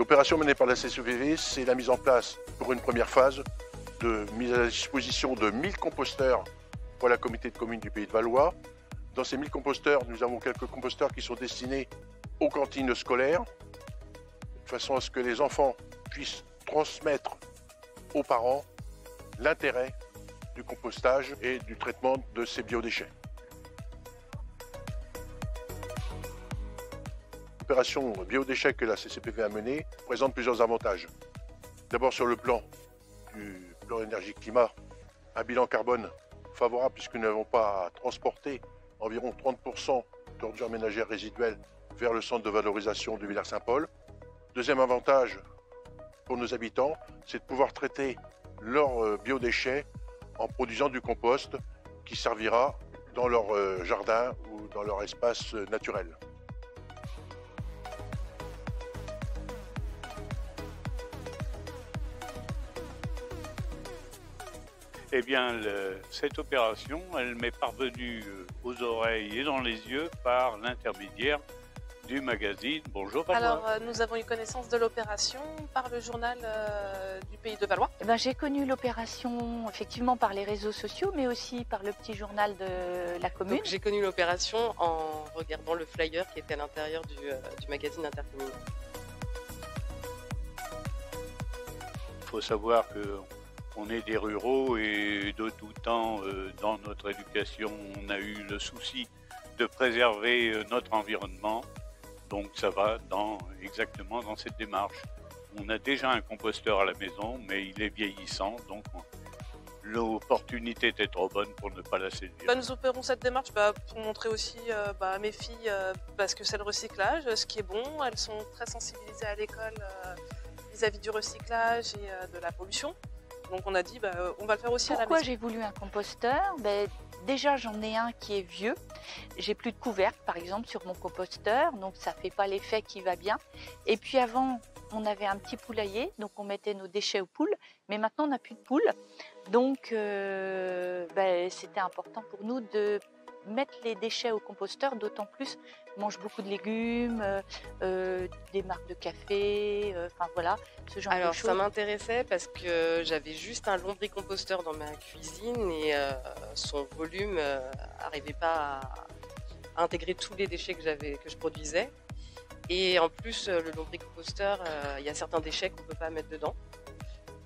L'opération menée par la CCPV, c'est la mise en place, pour une première phase, de mise à disposition de 1000 composteurs pour la communauté de communes du Pays de Valois. Dans ces 1000 composteurs, nous avons quelques composteurs qui sont destinés aux cantines scolaires, de façon à ce que les enfants puissent transmettre aux parents l'intérêt du compostage et du traitement de ces biodéchets. L'opération biodéchets que la CCPV a menée présente plusieurs avantages. D'abord sur le plan du plan énergie-climat, un bilan carbone favorable puisque nous n'avons pas à transporter environ 30% d'ordures ménagères résiduelles vers le centre de valorisation de Villers-Saint-Paul. Deuxième avantage pour nos habitants, c'est de pouvoir traiter leurs biodéchets en produisant du compost qui servira dans leur jardin ou dans leur espace naturel. Eh bien, cette opération, elle m'est parvenue aux oreilles et dans les yeux par l'intermédiaire du magazine Bonjour Valois. Alors, nous avons eu connaissance de l'opération par le journal du Pays de Valois. Eh ben, j'ai connu l'opération effectivement par les réseaux sociaux, mais aussi par le petit journal de la commune. J'ai connu l'opération en regardant le flyer qui était à l'intérieur du magazine intercommunal. Il faut savoir qu'on est des ruraux et de tout temps, dans notre éducation, on a eu le souci de préserver notre environnement. Donc ça va exactement dans cette démarche. On a déjà un composteur à la maison, mais il est vieillissant, donc l'opportunité était trop bonne pour ne pas la séduire. Nous opérons cette démarche pour montrer aussi à mes filles parce que c'est le recyclage, ce qui est bon. Elles sont très sensibilisées à l'école vis-à-vis du recyclage et de la pollution. Donc on a dit on va le faire aussi à la maison. Pourquoi j'ai voulu un composteur? Déjà j'en ai un qui est vieux. J'ai plus de couvercle par exemple sur mon composteur, donc ça fait pas l'effet qui va bien. Et puis avant on avait un petit poulailler, donc on mettait nos déchets aux poules, mais maintenant on n'a plus de poules. Donc c'était important pour nous de mettre les déchets au composteur, d'autant plus on mange beaucoup de légumes, des marques de café, enfin voilà, ce genre de choses. Ça m'intéressait parce que j'avais juste un lombricomposteur dans ma cuisine et son volume n'arrivait pas à intégrer tous les déchets que je produisais. Et en plus, le lombricomposteur, il y a certains déchets qu'on ne peut pas mettre dedans.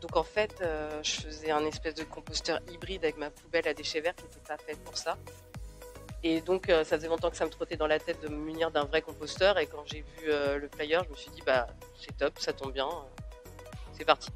Donc en fait, je faisais un espèce de composteur hybride avec ma poubelle à déchets verts qui n'était pas faite pour ça. Et donc ça faisait longtemps que ça me trottait dans la tête de me munir d'un vrai composteur. Et quand j'ai vu le flyer, je me suis dit c'est top, ça tombe bien, c'est parti.